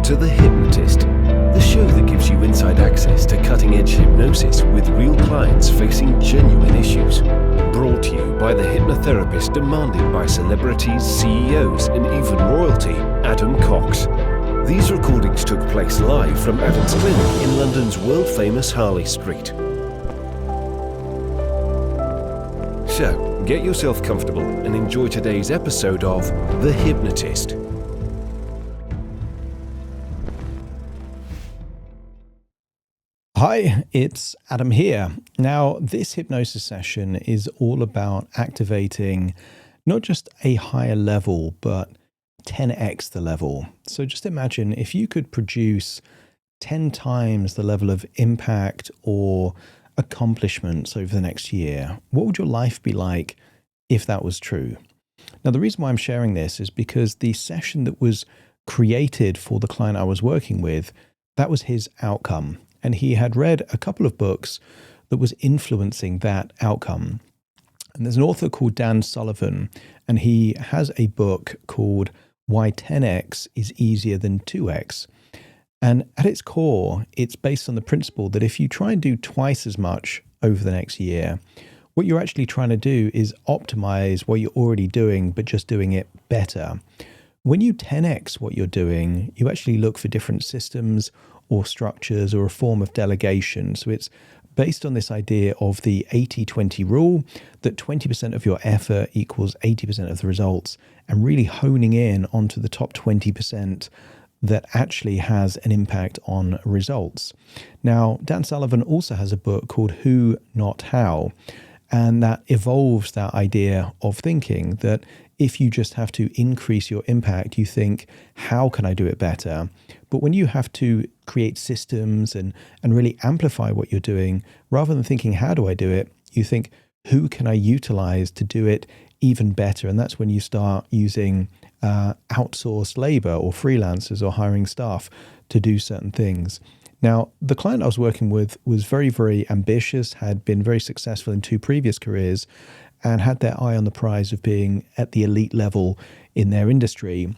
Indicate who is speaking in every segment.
Speaker 1: to The Hypnotist, the show that gives you inside access to cutting-edge hypnosis with real clients facing genuine issues. Brought to you by the hypnotherapist demanded by celebrities, CEOs, and even royalty, Adam Cox. These recordings took place live from Adam's clinic in London's world-famous Harley Street. So, get yourself comfortable and enjoy today's episode of The Hypnotist.
Speaker 2: Hi, it's Adam here. Now, this hypnosis session is all about activating not just a higher level, but 10x the level. So just imagine if you could produce 10 times the level of impact or accomplishments over the next year. What would your life be like if that was true? Now, the reason why I'm sharing this is because the session that was created for the client I was working with, that was his outcome. And he had read a couple of books that was influencing that outcome. And there's an author called Dan Sullivan, and he has a book called Why 10x is Easier Than 2x. And at its core, it's based on the principle that if you try and do twice as much over the next year, what you're actually trying to do is optimize what you're already doing, but just doing it better. When you 10x what you're doing, you actually look for different systems or structures or a form of delegation. So it's based on this idea of the 80-20 rule, that 20% of your effort equals 80% of the results, and really honing in onto the top 20% that actually has an impact on results. Now, Dan Sullivan also has a book called Who, Not How, and that evolves that idea of thinking that if you just have to increase your impact, you think, how can I do it better? But when you have to create systems and really amplify what you're doing, rather than thinking, how do I do it? You think, who can I utilize to do it even better? And that's when you start using outsourced labor or freelancers or hiring staff to do certain things. Now, the client I was working with was very, very ambitious, had been very successful in 2 previous careers, and had their eye on the prize of being at the elite level in their industry.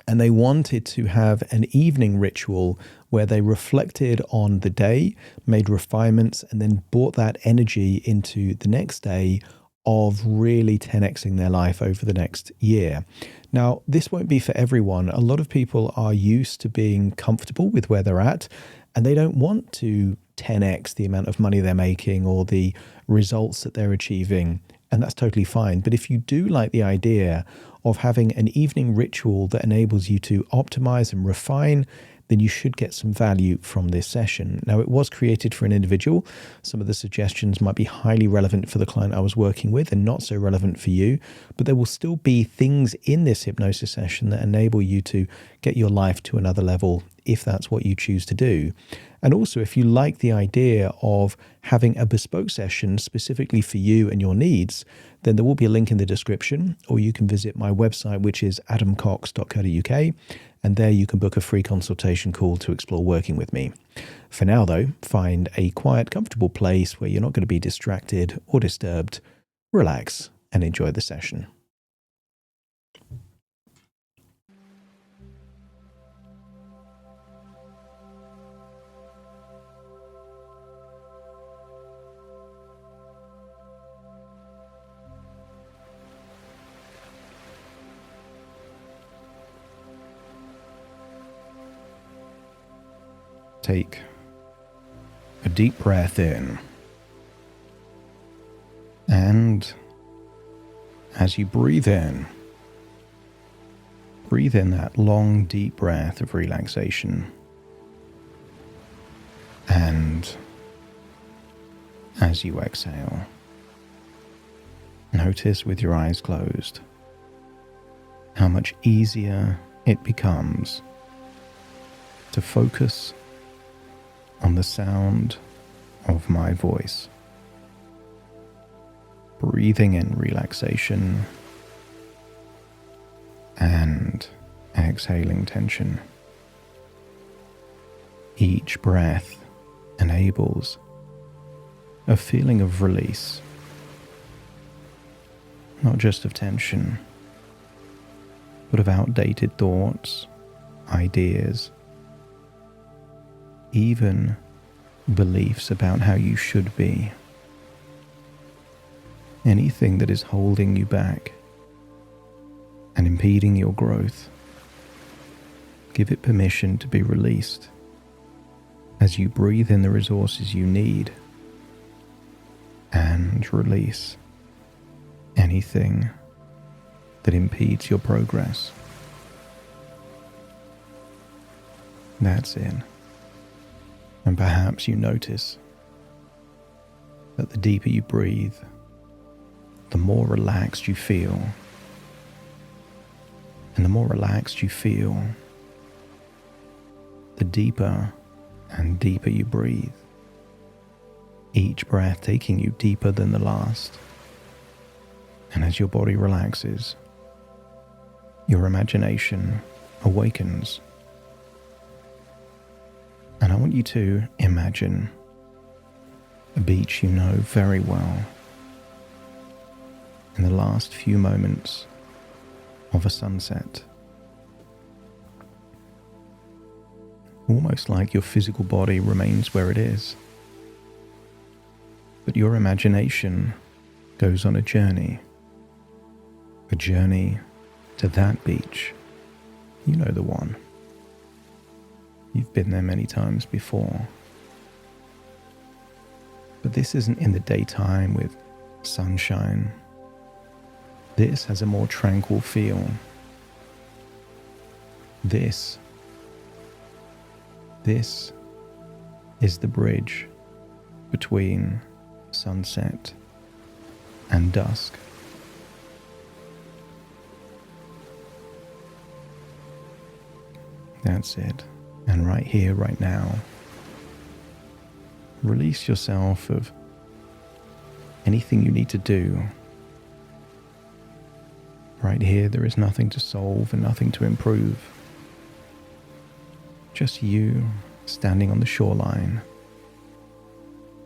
Speaker 2: And they wanted to have an evening ritual where they reflected on the day, made refinements, and then brought that energy into the next day of really 10xing their life over the next year. Now, this won't be for everyone. A lot of people are used to being comfortable with where they're at, and they don't want to 10x the amount of money they're making or the results that they're achieving. And that's totally fine. But if you do like the idea of having an evening ritual that enables you to optimize and refine, then you should get some value from this session. Now, it was created for an individual. Some of the suggestions might be highly relevant for the client I was working with and not so relevant for you, but there will still be things in this hypnosis session that enable you to get your life to another level if that's what you choose to do. And also, if you like the idea of having a bespoke session specifically for you and your needs, then there will be a link in the description, or you can visit my website, which is adamcox.co.uk, and there you can book a free consultation call to explore working with me. For now, though, find a quiet, comfortable place where you're not going to be distracted or disturbed, relax, and enjoy the session. Take a deep breath in, and as you breathe in that long, deep breath of relaxation. And as you exhale, notice with your eyes closed how much easier it becomes to focus on the sound of my voice. Breathing in relaxation and exhaling tension. Each breath enables a feeling of release, not just of tension, but of outdated thoughts, ideas, even beliefs about how you should be. Anything that is holding you back and impeding your growth, give it permission to be released as you breathe in the resources you need and release anything that impedes your progress. That's it. And perhaps you notice that the deeper you breathe, the more relaxed you feel. And the more relaxed you feel, the deeper and deeper you breathe, each breath taking you deeper than the last. And as your body relaxes, your imagination awakens. And I want you to imagine a beach you know very well in the last few moments of a sunset. Almost like your physical body remains where it is, but your imagination goes on a journey to that beach. You know the one. You've been there many times before. But this isn't in the daytime with sunshine. This has a more tranquil feel. This is the bridge between sunset and dusk. That's it. And right here, right now, release yourself of anything you need to do. Right here, there is nothing to solve and nothing to improve. Just you standing on the shoreline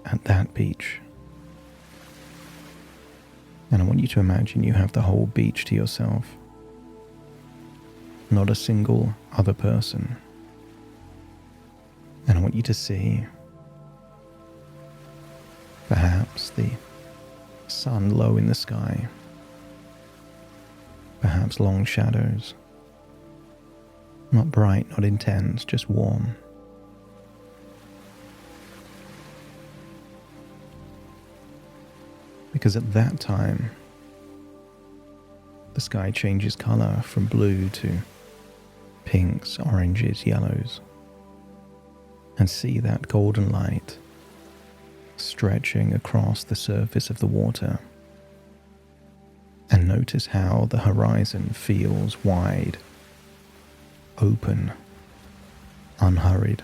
Speaker 2: at that beach. And I want you to imagine you have the whole beach to yourself. Not a single other person. And I want you to see perhaps the sun low in the sky, perhaps long shadows, not bright, not intense, just warm. Because at that time, the sky changes color from blue to pinks, oranges, yellows. And see that golden light stretching across the surface of the water. And notice how the horizon feels wide, open, unhurried.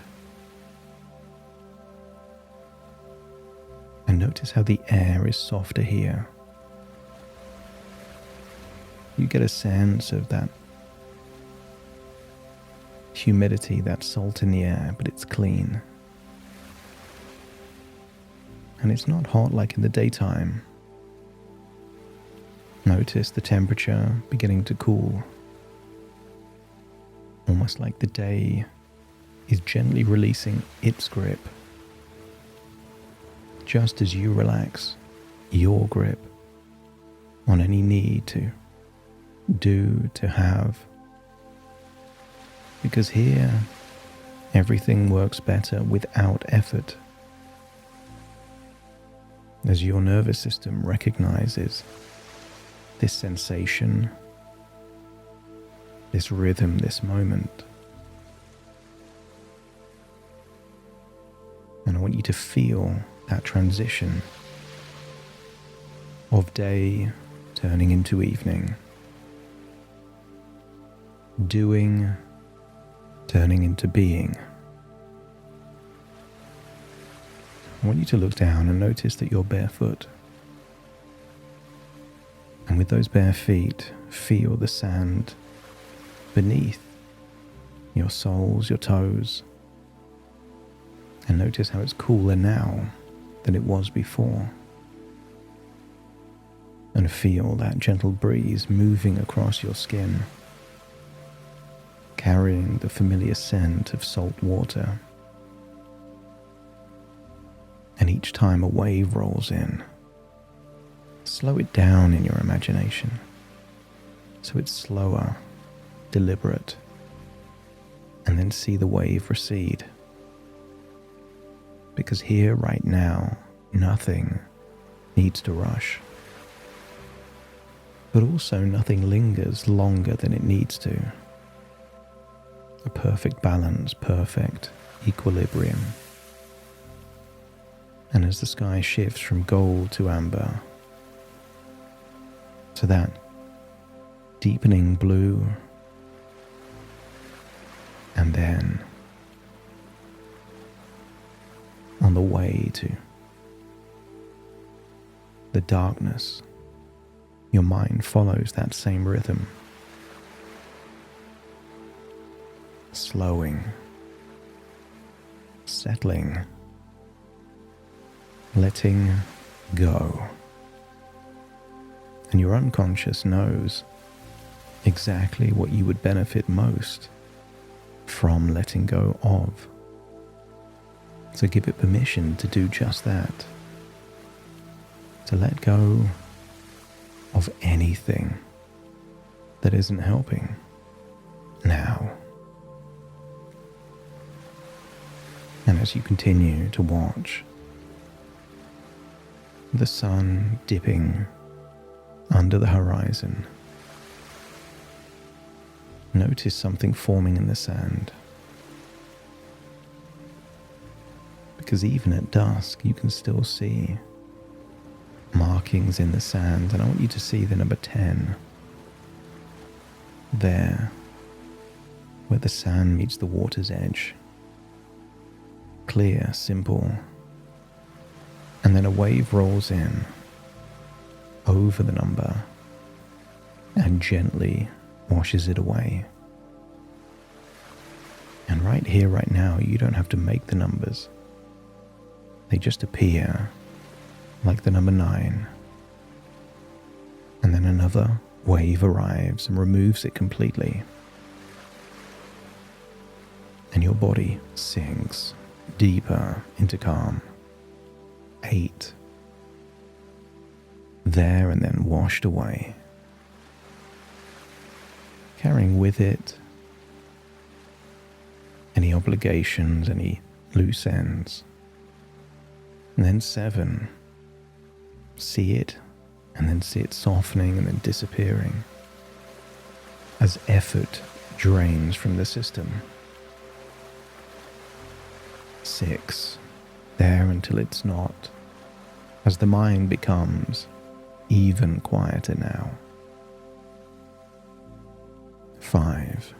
Speaker 2: And notice how the air is softer here. You get a sense of that humidity, that salt in the air, but it's clean. And it's not hot like in the daytime. Notice the temperature beginning to cool. Almost like the day is gently releasing its grip. Just as you relax your grip on any need to do, to have. Because here, everything works better without effort. As your nervous system recognizes this sensation, this rhythm, this moment. And I want you to feel that transition of day turning into evening. Doing turning into being. I want you to look down and notice that you're barefoot. And with those bare feet, feel the sand beneath your soles, your toes. And notice how it's cooler now than it was before. And feel that gentle breeze moving across your skin, carrying the familiar scent of salt water. And each time a wave rolls in, slow it down in your imagination so it's slower, deliberate, and then see the wave recede. Because here, right now, nothing needs to rush. But also nothing lingers longer than it needs to. A perfect balance, perfect equilibrium. And as the sky shifts from gold to amber, to that deepening blue, and then on the way to the darkness, your mind follows that same rhythm, slowing, settling, letting go. And your unconscious knows exactly what you would benefit most from letting go of. So give it permission to do just that. To let go of anything that isn't helping now. And as you continue to watch the sun dipping under the horizon, notice something forming in the sand. Because even at dusk, you can still see markings in the sand, and I want you to see the number 10 there, where the sand meets the water's edge. Clear, simple. And then a wave rolls in over the number and gently washes it away. And right here, right now, you don't have to make the numbers. They just appear, like the number 9. And then another wave arrives and removes it completely. And your body sinks deeper into calm. 8. There and then washed away, carrying with it any obligations, any loose ends. And then 7. See it, and then see it softening and then disappearing as effort drains from the system. 6. There until it's not, as the mind becomes even quieter now. 5.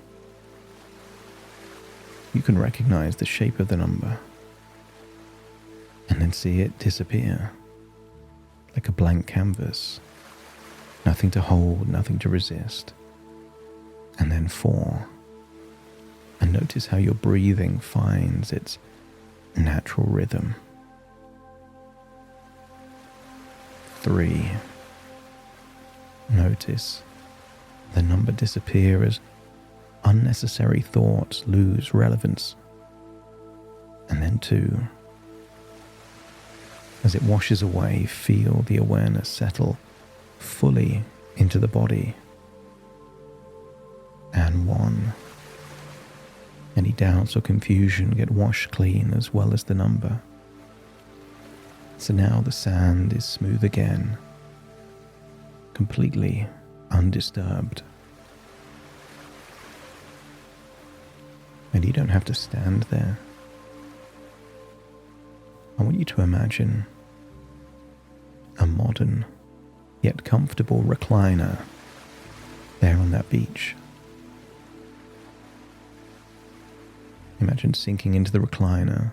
Speaker 2: You can recognize the shape of the number and then see it disappear like a blank canvas. Nothing to hold, nothing to resist. And then 4. And notice how your breathing finds its natural rhythm. 3. Notice the number disappear as unnecessary thoughts lose relevance. And then 2. As it washes away, feel the awareness settle fully into the body. And 1. Any doubts or confusion get washed clean as well as the number. So now the sand is smooth again, completely undisturbed. And you don't have to stand there. I want you to imagine a modern yet comfortable recliner there on that beach. Imagine sinking into the recliner,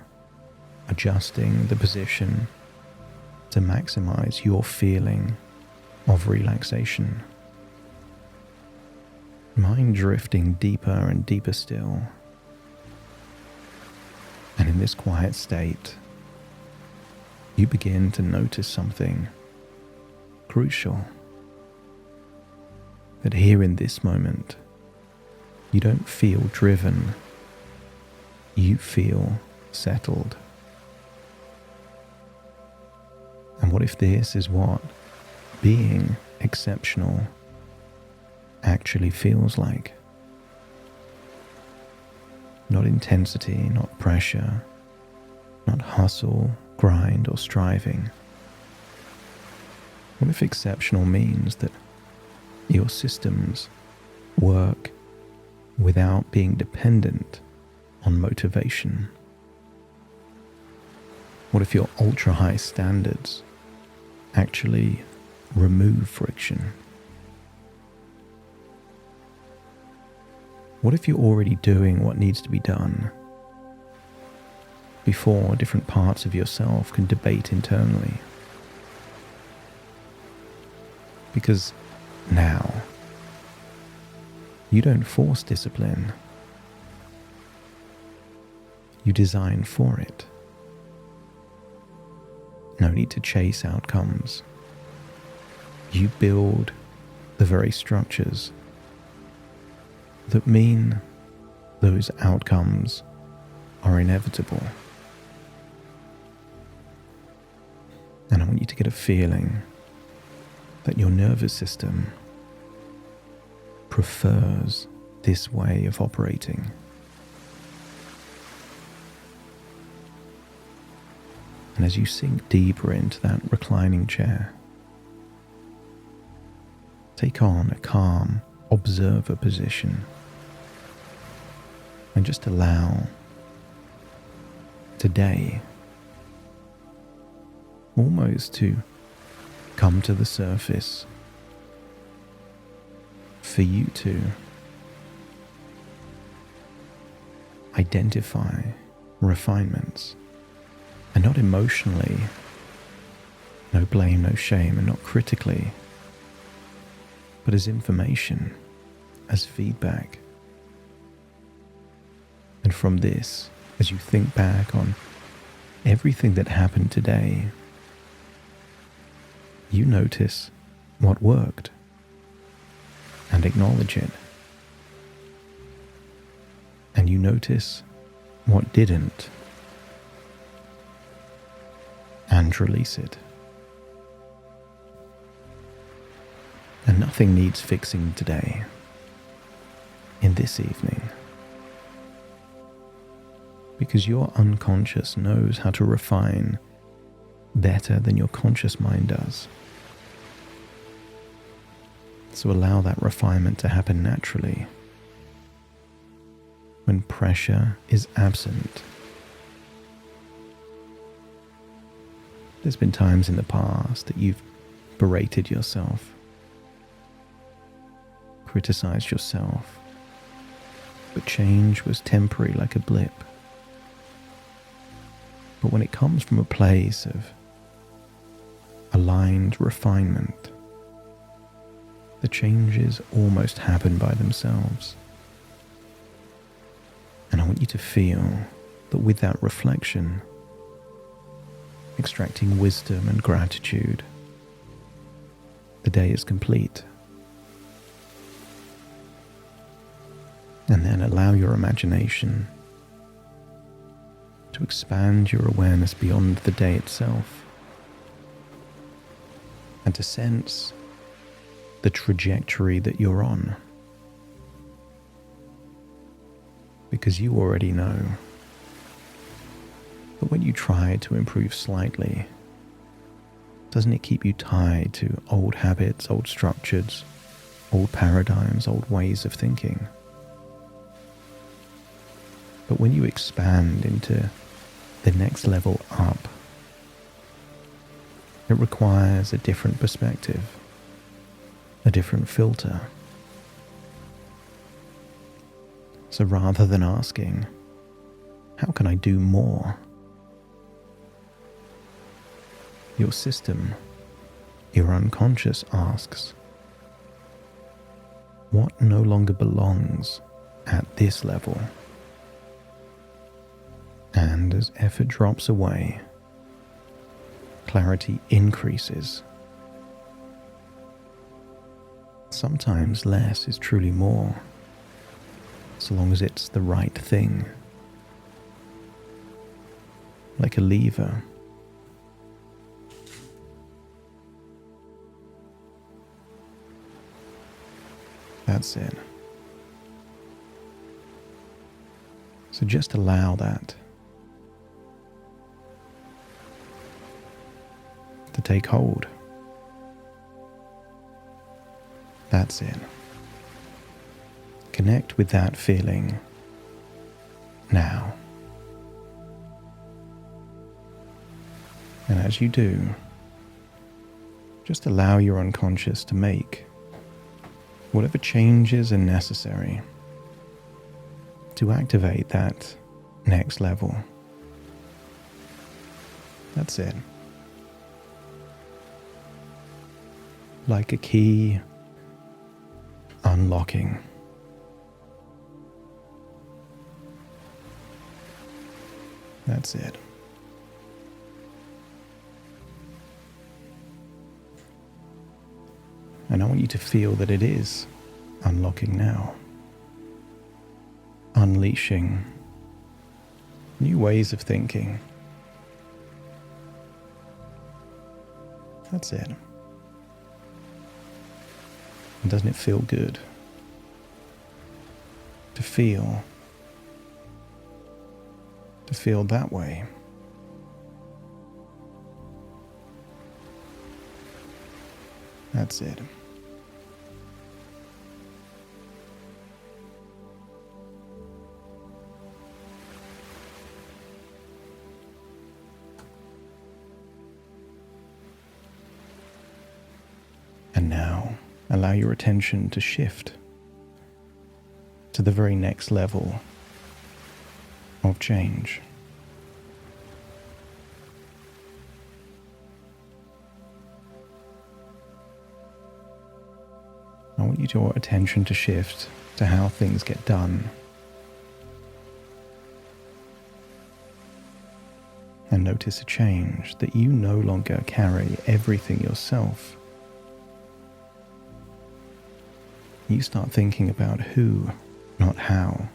Speaker 2: adjusting the position to maximize your feeling of relaxation. Mind drifting deeper and deeper still. And in this quiet state, you begin to notice something crucial. That here in this moment, you don't feel driven. You feel settled. And what if this is what being exceptional actually feels like? Not intensity, not pressure, not hustle, grind, or striving. What if exceptional means that your systems work without being dependent on motivation? What if your ultra-high standards actually remove friction? What if you're already doing what needs to be done before different parts of yourself can debate internally? Because now, you don't force discipline. You design for it. No need to chase outcomes. You build the very structures that mean those outcomes are inevitable. And I want you to get a feeling that your nervous system prefers this way of operating. And as you sink deeper into that reclining chair, take on a calm observer position and just allow today almost to come to the surface for you to identify refinements, and not emotionally, no blame, no shame, and not critically, but as information, as feedback. And from this, as you think back on everything that happened today, you notice what worked and acknowledge it. And you notice what didn't and release it. And nothing needs fixing today, in this evening, because your unconscious knows how to refine better than your conscious mind does. So allow that refinement to happen naturally. When pressure is absent. There's been times in the past that you've berated yourself, criticized yourself, but change was temporary like a blip. But when it comes from a place of aligned refinement, the changes almost happen by themselves. And I want you to feel that with that reflection, extracting wisdom and gratitude, the day is complete. And then allow your imagination to expand your awareness beyond the day itself, and to sense the trajectory that you're on. Because you already know that when you try to improve slightly, doesn't it keep you tied to old habits, old structures, old paradigms, old ways of thinking? But when you expand into the next level up, it requires a different perspective, a different filter. So rather than asking, how can I do more? Your system, your unconscious asks, what no longer belongs at this level? And as effort drops away, clarity increases. Sometimes less is truly more, so long as it's the right thing. Like a lever, That's it. So just allow that to take hold. That's it. Connect with that feeling now. And as you do, just allow your unconscious to make whatever changes are necessary to activate that next level. That's it. Like a key unlocking. That's it. And I want you to feel that it is unlocking now. Unleashing new ways of thinking. That's it. And doesn't it feel good to feel that way? That's it. And now, allow your attention to shift to the very next level of change. I want your attention to shift to how things get done. And notice a change that you no longer carry everything yourself. You start thinking about who, not how.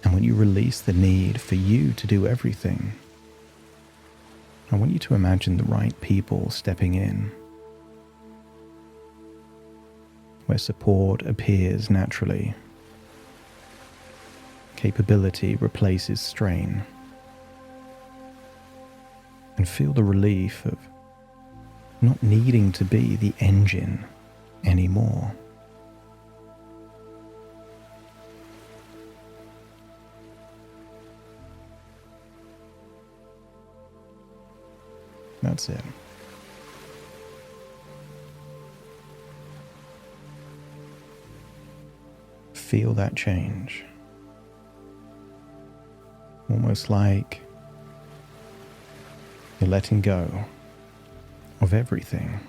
Speaker 2: And when you release the need for you to do everything, I want you to imagine the right people stepping in, where support appears naturally. Capability replaces strain. And feel the relief of not needing to be the engine anymore. That's it. Feel that change. Almost like you're letting go of everything.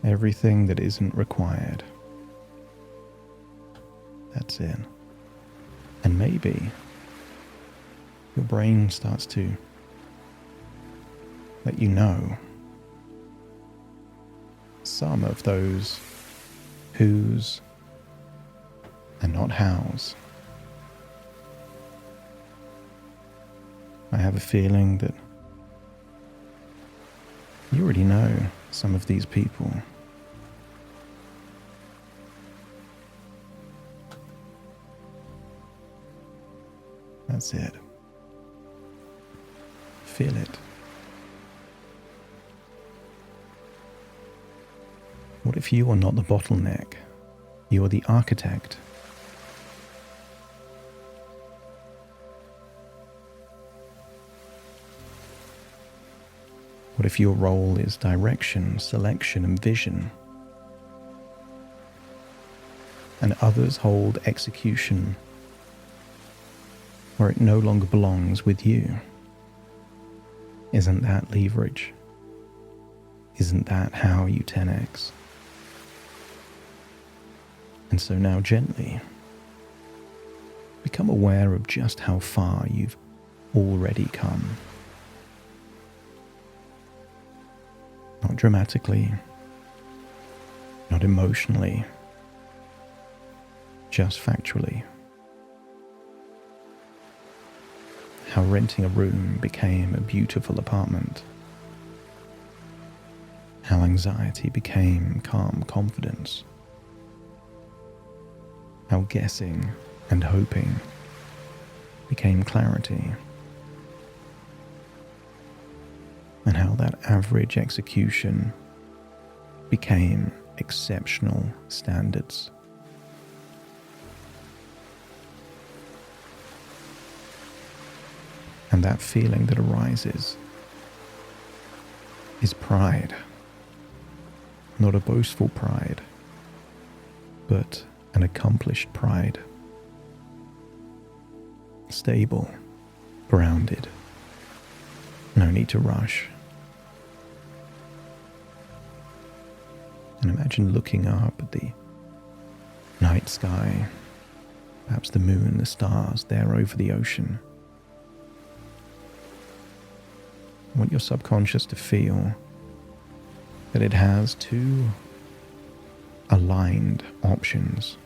Speaker 2: Everything that isn't required. That's it. And maybe your brain starts to let you know some of those who's and not how's. I have a feeling that you already know some of these people. That's it. Feel it. What if you are not the bottleneck? You are the architect. What if your role is direction, selection, and vision, and others hold execution where it no longer belongs with you? Isn't that leverage? Isn't that how you 10x? And so now gently become aware of just how far you've already come. Not dramatically, not emotionally, just factually. How renting a room became a beautiful apartment. how anxiety became calm confidence, how guessing and hoping became clarity, and how that average execution became exceptional standards. And that feeling that arises is pride. Not a boastful pride, but an accomplished pride. Stable, grounded, no need to rush. And imagine looking up at the night sky, perhaps the moon, the stars there over the ocean. I want your subconscious to feel that it has two aligned options,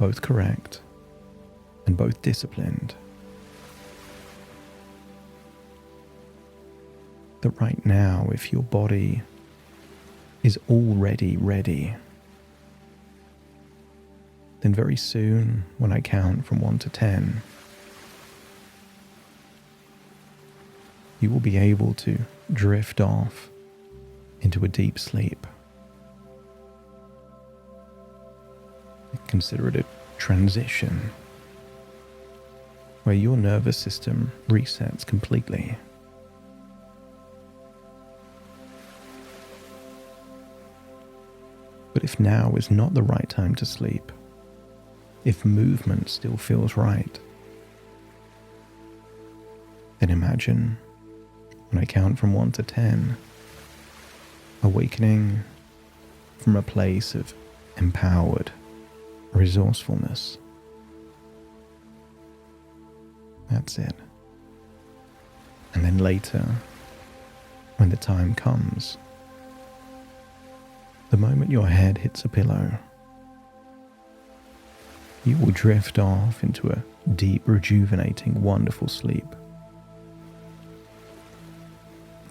Speaker 2: both correct and both disciplined. That right now, if your body is already ready, then very soon, when I count from 1 to 10, you will be able to drift off into a deep sleep. Consider it a transition where your nervous system resets completely. But if now is not the right time to sleep, if movement still feels right, then imagine, when I count from 1 to 10, awakening from a place of empowered resourcefulness. That's it. And then later, when the time comes, the moment your head hits a pillow, you will drift off into a deep, rejuvenating, wonderful sleep.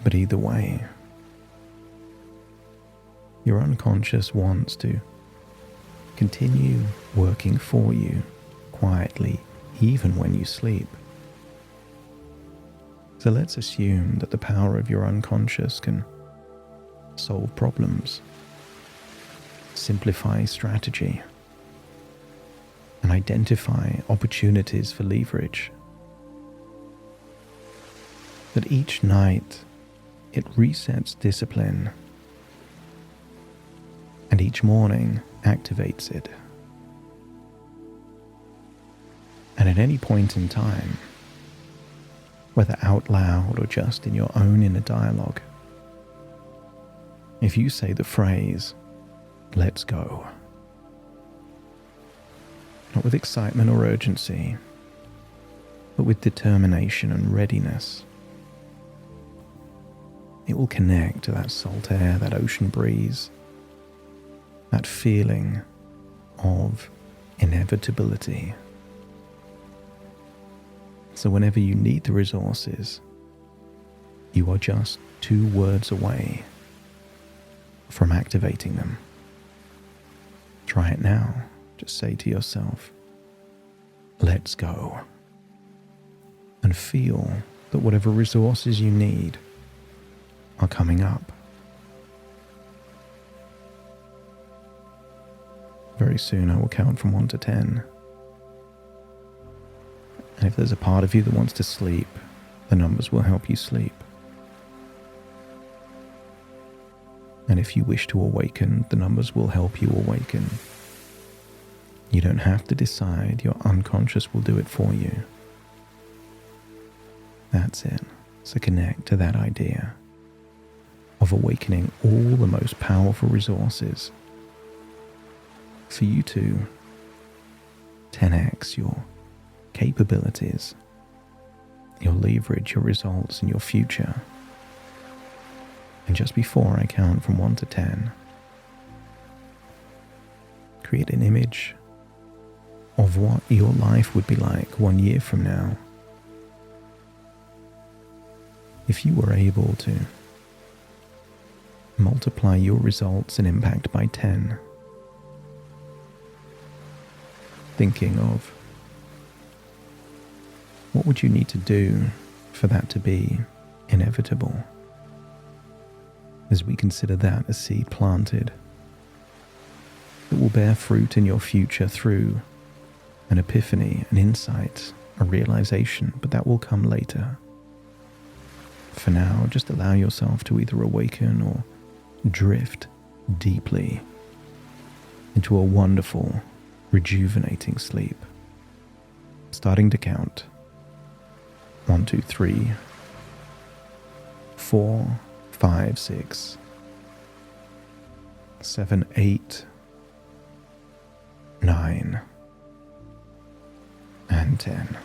Speaker 2: But either way, your unconscious wants to continue working for you quietly, even when you sleep. So let's assume that the power of your unconscious can solve problems, simplify strategy, and identify opportunities for leverage. That each night it resets discipline, and each morning activates it. And at any point in time, whether out loud or just in your own inner dialogue, if you say the phrase, "Let's go," not with excitement or urgency, but with determination and readiness, it will connect to that salt air, that ocean breeze, that feeling of inevitability. So whenever you need the resources, you are just 2 words away from activating them. Try it now. Just say to yourself, "Let's go." And feel that whatever resources you need are coming up. Very soon I will count from 1 to 10. And if there's a part of you that wants to sleep, the numbers will help you sleep. And if you wish to awaken, the numbers will help you awaken. You don't have to decide, your unconscious will do it for you. That's it. So connect to that idea of awakening all the most powerful resources for you to 10x your capabilities, your leverage, your results, and your future. And just before I count from 1 to 10, create an image of what your life would be like 1 year from now. If you were able to multiply your results and impact by 10. Thinking of what would you need to do for that to be inevitable, as we consider that a seed planted that will bear fruit in your future through an epiphany, an insight, a realization, but that will come later. For now, just allow yourself to either awaken or drift deeply into a wonderful, rejuvenating sleep. Starting to count. 1, 2, 3, 4, 5, 6, 7, 8, 9, and 10.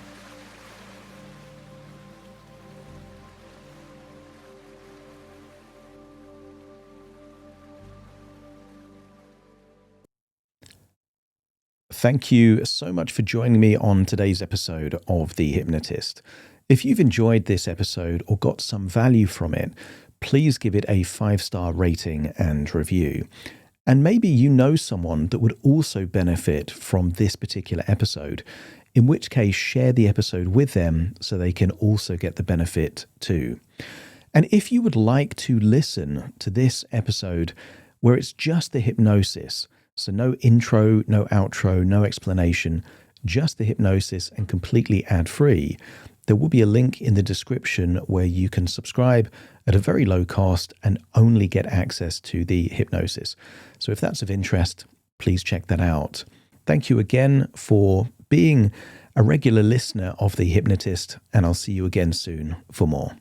Speaker 2: Thank you so much for joining me on today's episode of The Hypnotist. If you've enjoyed this episode or got some value from it, please give it a 5-star rating and review. And maybe you know someone that would also benefit from this particular episode, in which case share the episode with them so they can also get the benefit too. And if you would like to listen to this episode where it's just the hypnosis, so no intro, no outro, no explanation, just the hypnosis and completely ad-free, there will be a link in the description where you can subscribe at a very low cost and only get access to the hypnosis. So if that's of interest, please check that out. Thank you again for being a regular listener of The Hypnotist, and I'll see you again soon for more.